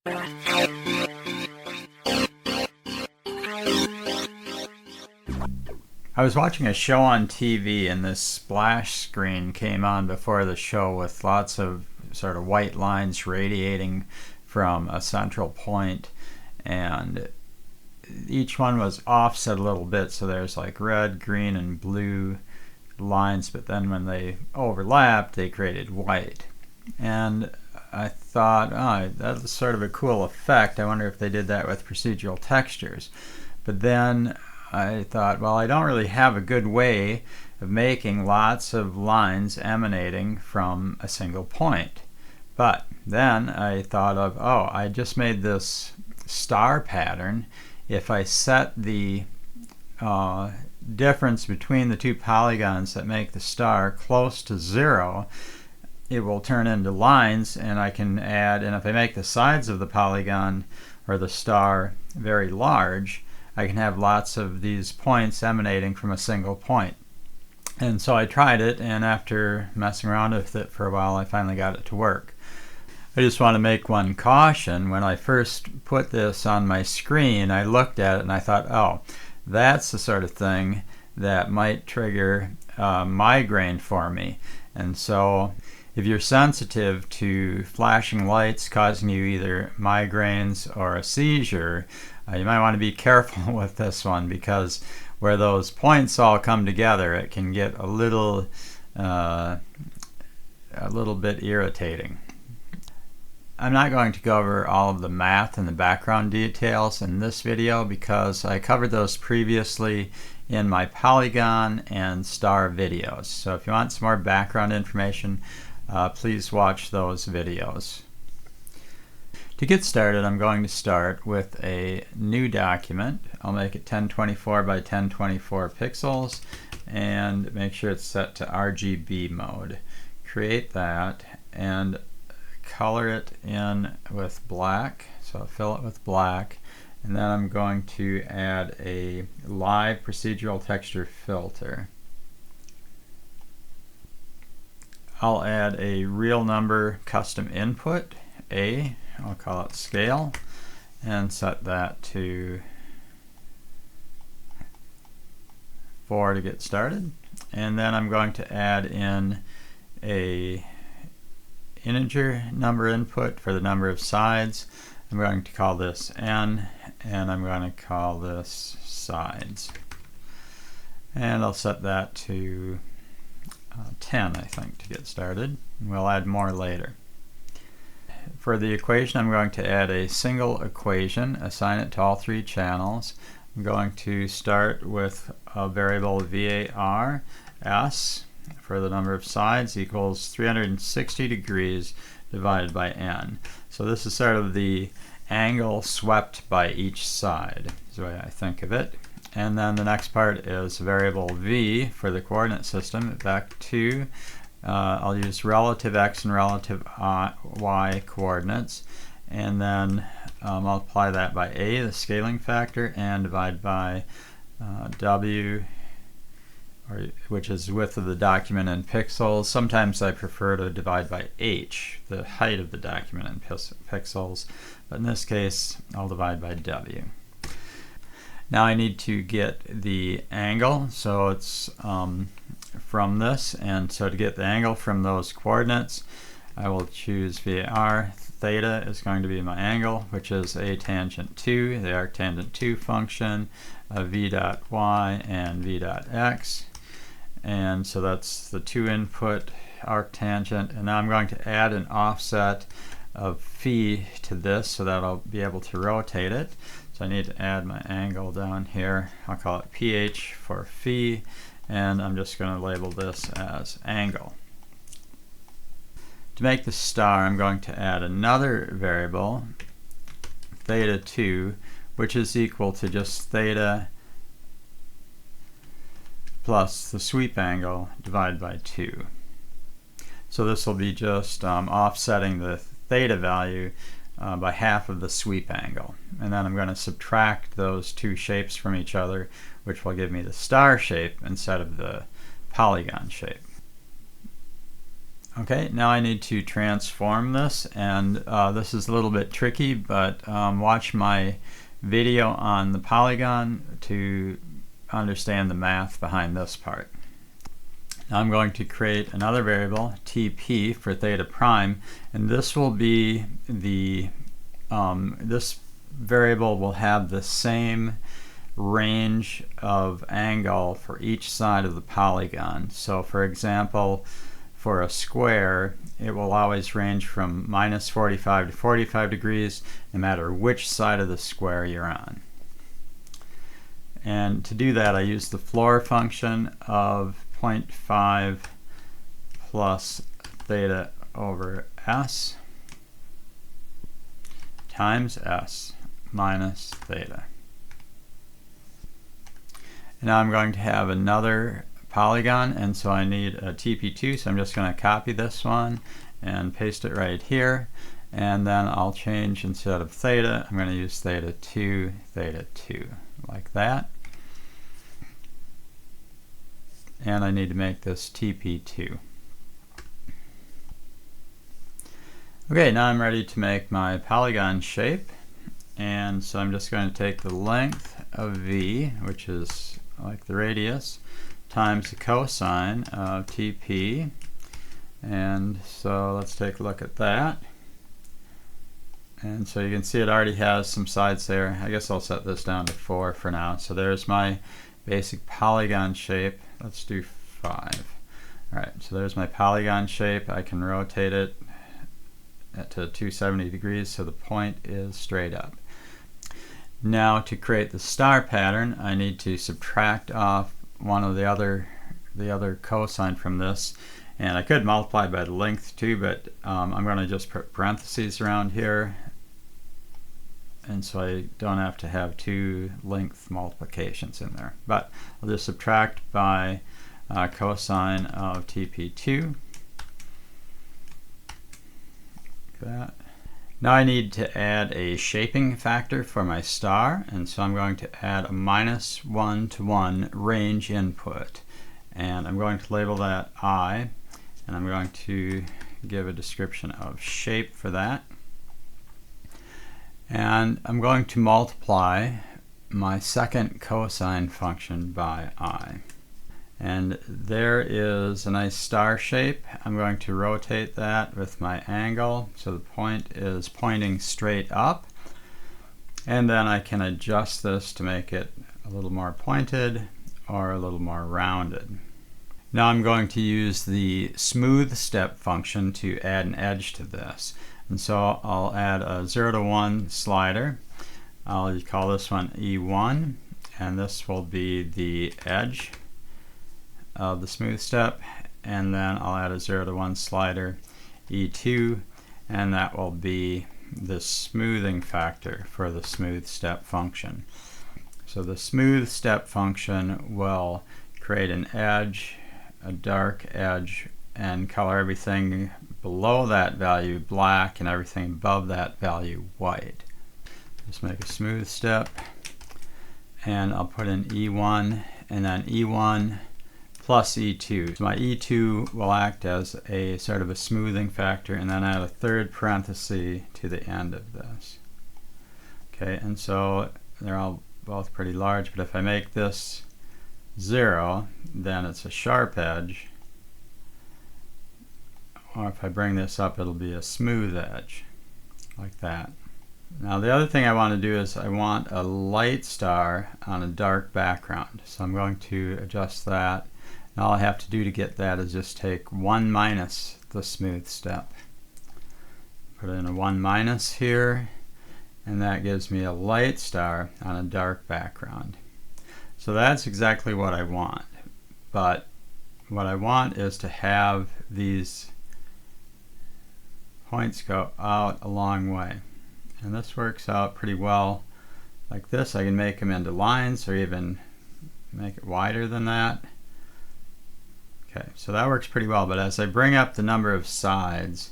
I was watching a show on TV and this splash screen came on before the show with lots of sort of white lines radiating from a central point, and each one was offset a little bit, so there's like red, green, and blue lines, but then when they overlapped they created white. And I thought, oh, that's sort of a cool effect. I wonder if they did that with procedural textures. But then I thought, well, I don't really have a good way of making lots of lines emanating from a single point. But then I thought of, oh, I just made this star pattern. If I set the difference between the two polygons that make the star close to 0, it will turn into lines, and I can add, and if I make the sides of the polygon or the star very large, I can have lots of these points emanating from a single point. And so I tried it, and after messing around with it for a while, I finally got it to work. I just want to make one caution. When I first put this on my screen, I looked at it and I thought, oh, that's the sort of thing that might trigger migraine for me. And so if you're sensitive to flashing lights causing you either migraines or a seizure, you might want to be careful with this one, because where those points all come together, it can get a little bit irritating. I'm not going to go over all of the math and the background details in this video because I covered those previously in my polygon and star videos. So if you want some more background information, please watch those videos. To get started, I'm going to start with a new document. I'll make it 1024 by 1024 pixels and make sure it's set to RGB mode. Create that and color it in with black, so fill it with black, and then I'm going to add a live procedural texture filter. I'll add a real number custom input, I'll call it scale, and set that to 4 to get started. And then I'm going to add in a integer number input for the number of sides. I'm going to call this n, and I'm going to call this sides. And I'll set that to 10, I think, to get started. We'll add more later. For the equation, I'm going to add a single equation, assign it to all 3 channels. I'm going to start with a variable var s for the number of sides equals 360 degrees divided by n. So this is sort of the angle swept by each side, is the way I think of it. And then the next part is variable v for the coordinate system, vec2. I'll use relative x and relative y coordinates, and then multiply that by a, the scaling factor, and divide by w, which is width of the document in pixels. Sometimes I prefer to divide by h, the height of the document in pixels, but in this case I'll divide by w. Now I need to get the angle, so it's from this, and so to get the angle from those coordinates, I will choose var. Theta is going to be my angle, which is a tangent 2, the arctangent 2 function, v dot y and v dot x. And so that's the 2 input arctangent, and now I'm going to add an offset of phi to this so that I'll be able to rotate it. So I need to add my angle down here. I'll call it ph for phi, and I'm just going to label this as angle. To make the star, I'm going to add another variable, theta2, which is equal to just theta plus the sweep angle divided by 2. So this will be just offsetting the theta value by half of the sweep angle. And then I'm going to subtract those two shapes from each other, which will give me the star shape instead of the polygon shape. Okay, now I need to transform this, and this is a little bit tricky, but watch my video on the polygon to understand the math behind this part. Now I'm going to create another variable, tp, for theta prime, and this will be the, this variable will have the same range of angle for each side of the polygon. So for example, for a square, it will always range from minus 45 to 45 degrees, no matter which side of the square you're on. And to do that, I use the floor function of 0.5 plus theta over s times s minus theta. And now I'm going to have another polygon, and so I need a TP2, so I'm just going to copy this one and paste it right here, and then I'll change, instead of theta, I'm going to use theta 2, like that. And I need to make this TP2. Okay, now I'm ready to make my polygon shape, and so I'm just going to take the length of V, which is like the radius, times the cosine of TP, and so let's take a look at that. And so you can see it already has some sides there. I guess I'll set this down to 4 for now. So there's my basic polygon shape. Let's do 5. Alright, so there's my polygon shape. I can rotate it to 270 degrees so the point is straight up. Now to create the star pattern, I need to subtract off one of the other cosine from this, and I could multiply by the length too, but I'm going to just put parentheses around here, and so I don't have to have two length multiplications in there. But I'll just subtract by cosine of TP2. Like that. Now I need to add a shaping factor for my star, and so I'm going to add a -1 to 1 range input, and I'm going to label that I, and I'm going to give a description of shape for that, and I'm going to multiply my second cosine function by I. And there is a nice star shape. I'm going to rotate that with my angle so the point is pointing straight up, and then I can adjust this to make it a little more pointed or a little more rounded. Now I'm going to use the smoothstep function to add an edge to this, and so I'll add a 0 to 1 slider. I'll call this one E1, and this will be the edge of the smooth step, and then I'll add a 0 to 1 slider, E2, and that will be the smoothing factor for the smooth step function. So the smooth step function will create an edge, a dark edge, and color everything below that value black and everything above that value white. Just make a smooth step, and I'll put in E1, and then E1 plus E2. So my E2 will act as a sort of a smoothing factor, and then add a third parenthesis to the end of this. Okay, and so they're all both pretty large, but if I make this 0, then it's a sharp edge, or if I bring this up, it'll be a smooth edge, like that. Now the other thing I want to do is I want a light star on a dark background, so I'm going to adjust that. And all I have to do to get that is just take 1 minus the smooth step. Put in a 1 minus here, and that gives me a light star on a dark background. So that's exactly what I want. But what I want is to have these points go out a long way. And this works out pretty well like this. I can make them into lines or even make it wider than that. Okay, so that works pretty well, but as I bring up the number of sides,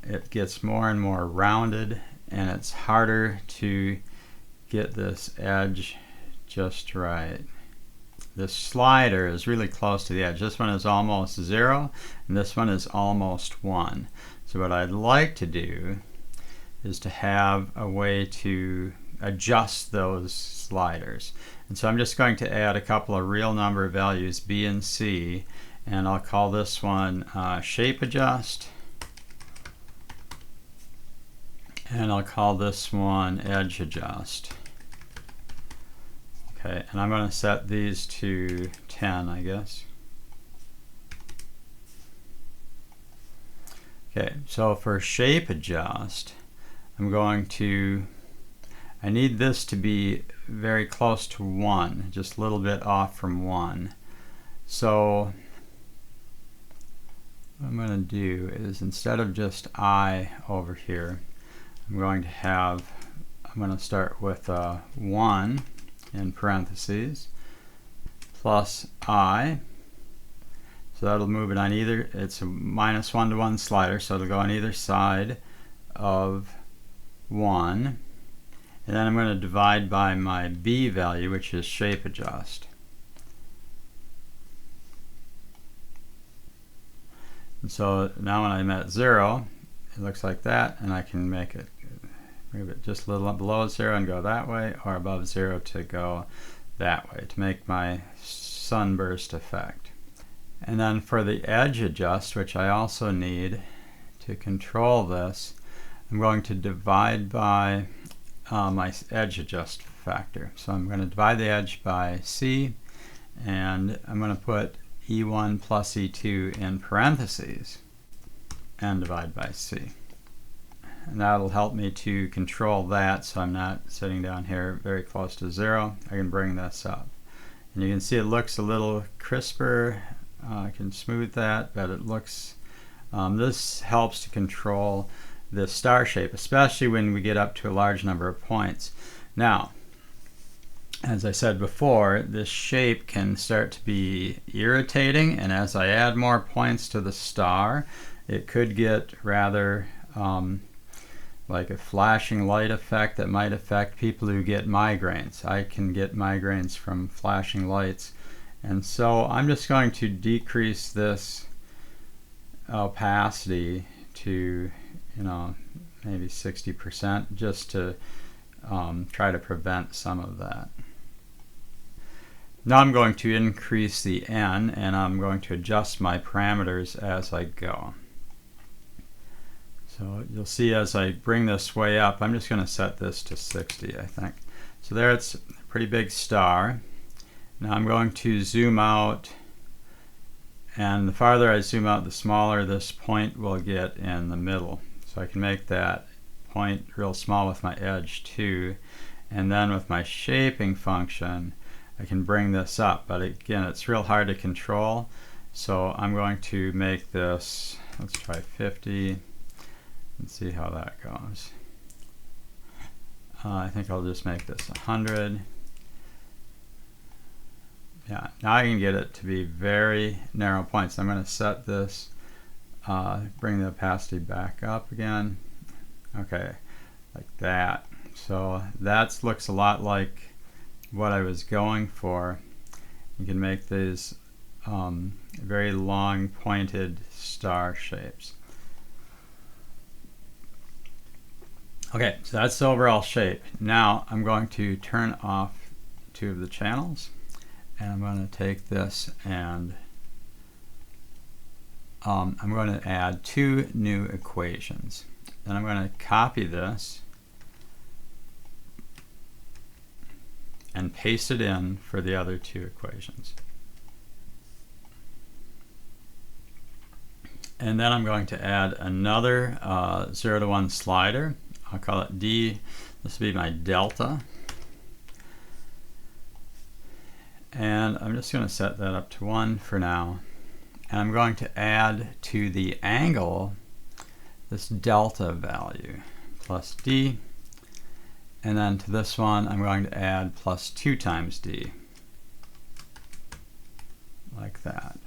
it gets more and more rounded, and it's harder to get this edge just right. this slider is really close to the edge. This one is almost 0, and this one is almost 1. So what I'd like to do is to have a way to adjust those sliders. And so I'm just going to add a couple of real number values, B and C, and I'll call this one shape adjust, and I'll call this one edge adjust. Okay, and I'm going to set these to 10, I guess. Okay, so for shape adjust, I need this to be very close to 1, just a little bit off from 1. So what I'm going to do is, instead of just I over here, I'm going to start with 1 in parentheses plus I. So that'll move it on either, it's a -1 to 1 slider, so it'll go on either side of 1. And then I'm going to divide by my B value, which is shape adjust. And so now when I'm at 0, it looks like that, and I can make it, move it just a little below 0 and go that way, or above 0 to go that way, to make my sunburst effect. And then for the edge adjust, which I also need to control this, I'm going to divide by my edge adjust factor. So I'm going to divide the edge by C, and I'm going to put E1 plus E2 in parentheses and divide by C. And that'll help me to control that, so I'm not sitting down here very close to 0. I can bring this up. And you can see it looks a little crisper. I can smooth that, but it looks, this helps to control the star shape, especially when we get up to a large number of points. Now, as I said before, this shape can start to be irritating, and as I add more points to the star, it could get rather like a flashing light effect that might affect people who get migraines. I can get migraines from flashing lights, and so I'm just going to decrease this opacity to, maybe 60%, just to try to prevent some of that. Now I'm going to increase the N, and I'm going to adjust my parameters as I go. So you'll see as I bring this way up, I'm just going to set this to 60, I think. So there, it's a pretty big star. Now I'm going to zoom out, and the farther I zoom out, the smaller this point will get in the middle. So I can make that point real small with my edge too, and then with my shaping function I can bring this up, but again it's real hard to control, so I'm going to make this, let's try 50 and see how that goes. I think I'll just make this 100. Yeah, now I can get it to be very narrow points. I'm going to set this, bring the opacity back up again. Okay, like that. So that looks a lot like what I was going for. You can make these very long pointed star shapes. Okay, so that's the overall shape. Now I'm going to turn off 2 of the channels, and I'm going to take this and I'm going to add 2 new equations. Then I'm going to copy this and paste it in for the other 2 equations. And then I'm going to add another 0 to 1 slider. I'll call it D. This will be my delta. And I'm just going to set that up to 1 for now. And I'm going to add to the angle this delta value, plus D. And then to this one, I'm going to add plus 2 times D. Like that.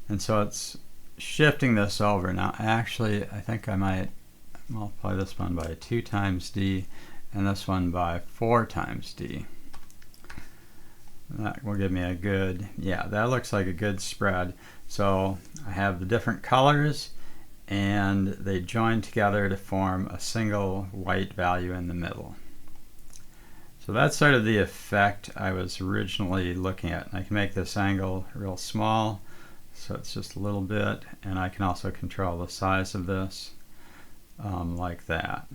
And so it's shifting this over. Now actually, I think I might multiply this one by 2 times D and this one by 4 times D. That will give me a good, yeah, that looks like a good spread. So I have the different colors and they join together to form a single white value in the middle. So that's sort of the effect I was originally looking at. And I can make this angle real small, so it's just a little bit, and I can also control the size of this like that.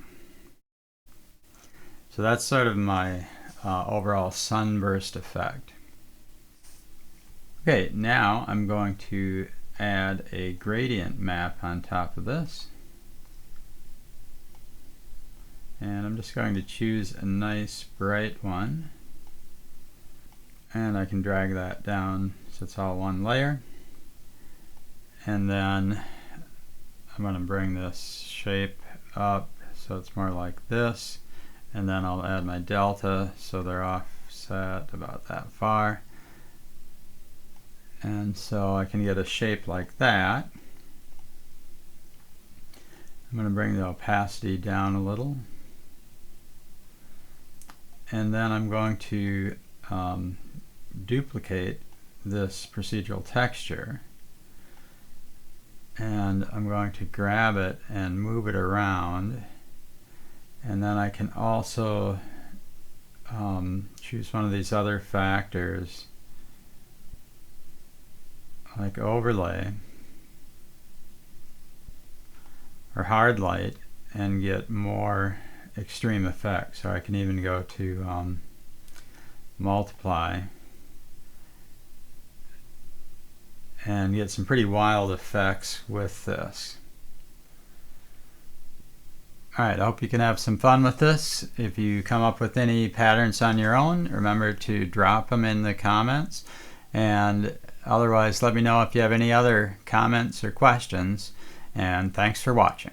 So that's sort of my overall sunburst effect. Okay, now I'm going to add a gradient map on top of this. And I'm just going to choose a nice bright one. And I can drag that down so it's all one layer. And then I'm going to bring this shape up so it's more like this. And then I'll add my delta so they're offset about that far. And so I can get a shape like that. I'm going to bring the opacity down a little. And then I'm going to duplicate this procedural texture. And I'm going to grab it and move it around. And then I can also choose one of these other factors like overlay or hard light and get more extreme effects. Or I can even go to multiply and get some pretty wild effects with this. Alright, I hope you can have some fun with this. If you come up with any patterns on your own, remember to drop them in the comments. And otherwise, let me know if you have any other comments or questions. And thanks for watching.